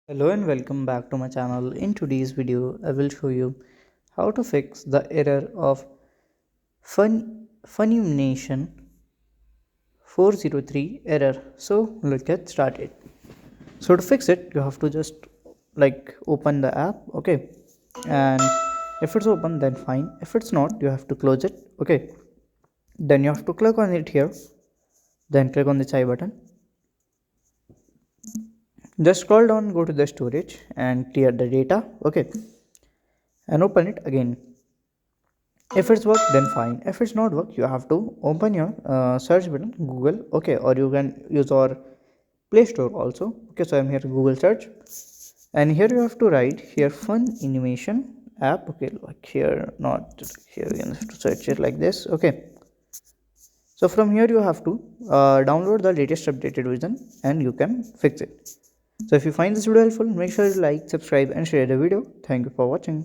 Hello and welcome back to my channel. In today's video, I will show you how to fix the error of Funimation 403 error. So let's get started. So to fix it, you have to just open the app, okay? And if it's open, then fine. If it's not, you have to close it, okay? Then you have to click on it here. Then click on the I button. Just scroll down, go to the storage and clear the data, okay? And open it again. If it's work, then fine. If it's not work, you have to open your search button, Google, okay? Or you can use our Play Store also, okay? So I'm here, Google search, and here you have to write here fun animation app, okay? Like here, not here, you have to search it like this, okay? So from here you have to download the latest updated version and you can fix it. So if you find this video helpful, make sure you like, subscribe and share the video. Thank you for watching.